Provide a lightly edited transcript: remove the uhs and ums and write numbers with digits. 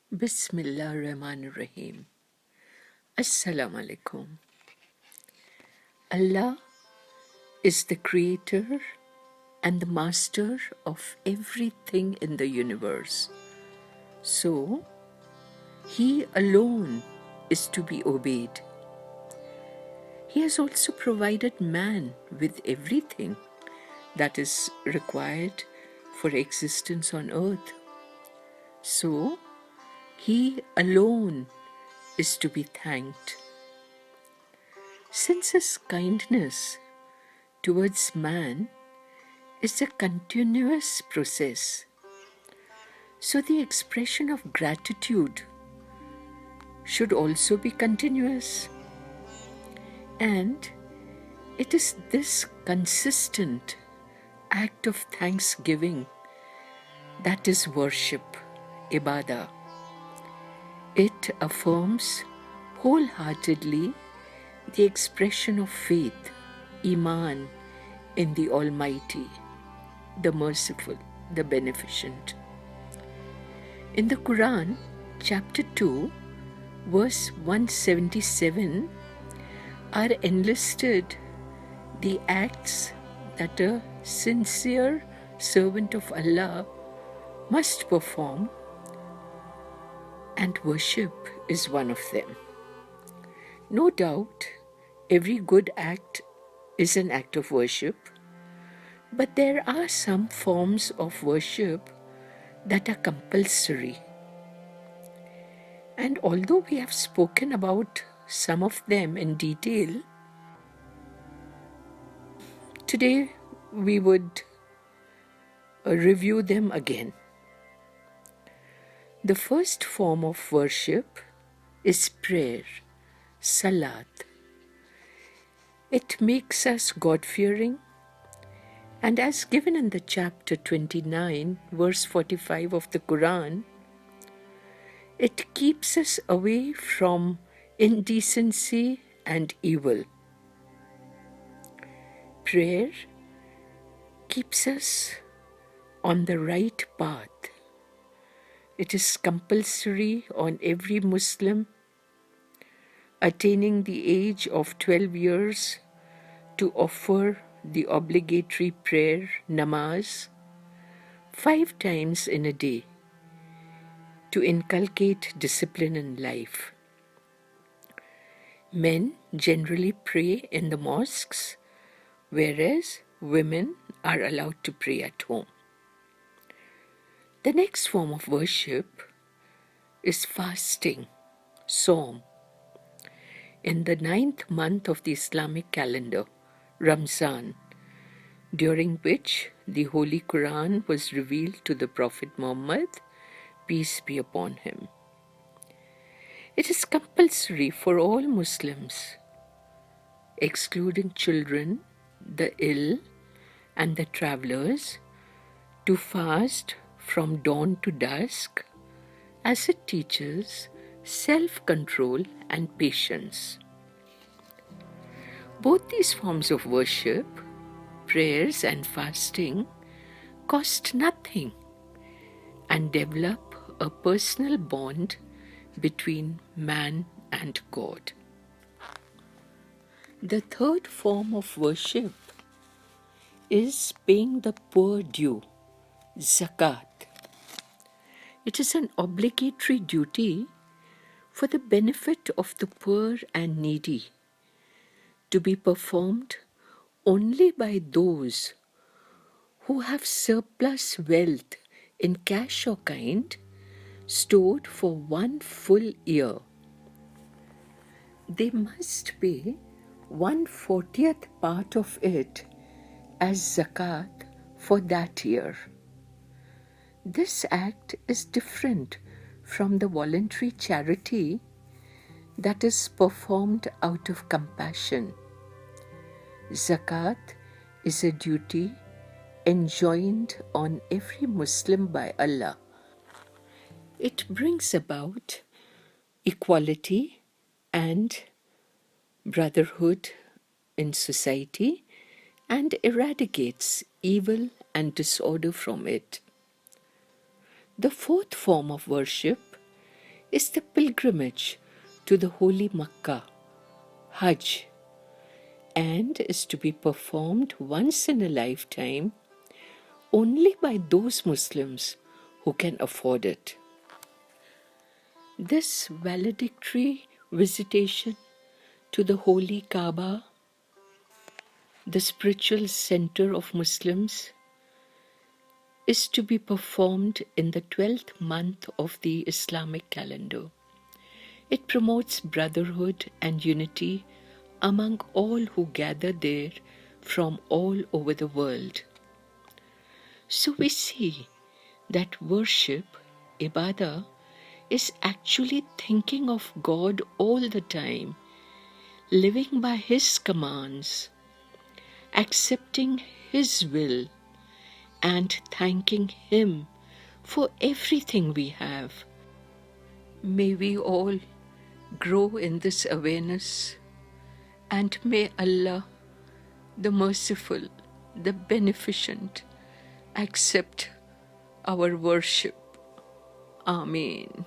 Bismillahirrahmanirrahim. Assalamu alaikum. Allah is the creator and the master of everything in the universe. So, He alone is to be obeyed. He has also provided man with everything that is required for existence on earth. So, He alone is to be thanked. Since His kindness towards man is a continuous process, so the expression of gratitude should also be continuous. And it is this consistent act of thanksgiving that is worship, ibadah. It affirms wholeheartedly the expression of faith, iman, in the Almighty, the Merciful, the Beneficent. In the Quran, chapter 2, verse 177, are enlisted the acts that a sincere servant of Allah must perform, and worship is one of them. No doubt, every good act is an act of worship, but there are some forms of worship that are compulsory. And although we have spoken about some of them in detail, today we would review them again. The first form of worship is prayer, salat. It makes us God-fearing, and as given in the chapter 29, verse 45 of the Quran, it keeps us away from indecency and evil. Prayer keeps us on the right path. It is compulsory on every Muslim attaining the age of 12 years to offer the obligatory prayer, namaz, 5 times in a day to inculcate discipline in life. Men generally pray in the mosques, whereas women are allowed to pray at home. The next form of worship is fasting, Saum. In the 9th month of the Islamic calendar, Ramzan, during which the Holy Quran was revealed to the Prophet Muhammad, peace be upon him. It is compulsory for all Muslims, excluding children, the ill, and the travelers, to fast from dawn to dusk, as it teaches self-control and patience. Both these forms of worship, prayers and fasting, cost nothing and develop a personal bond between man and God. The third form of worship is paying the poor due, zakat. It is an obligatory duty for the benefit of the poor and needy, to be performed only by those who have surplus wealth in cash or kind stored for 1 full year. They must pay 1/40th part of it as zakat for that year. This act is different from the voluntary charity that is performed out of compassion. Zakat is a duty enjoined on every Muslim by Allah. It brings about equality and brotherhood in society and eradicates evil and disorder from it. The fourth form of worship is the pilgrimage to the holy Makkah, Hajj, and is to be performed once in a lifetime only by those Muslims who can afford it. This valedictory visitation to the holy Kaaba, the spiritual center of Muslims, is to be performed in the 12th month of the Islamic calendar. It promotes brotherhood and unity among all who gather there from all over the world. So we see that worship, ibadah, is actually thinking of God all the time, living by His commands, accepting His will, and thanking Him for everything we have. May we all grow in this awareness, and may Allah, the Merciful, the Beneficent, accept our worship. Amen.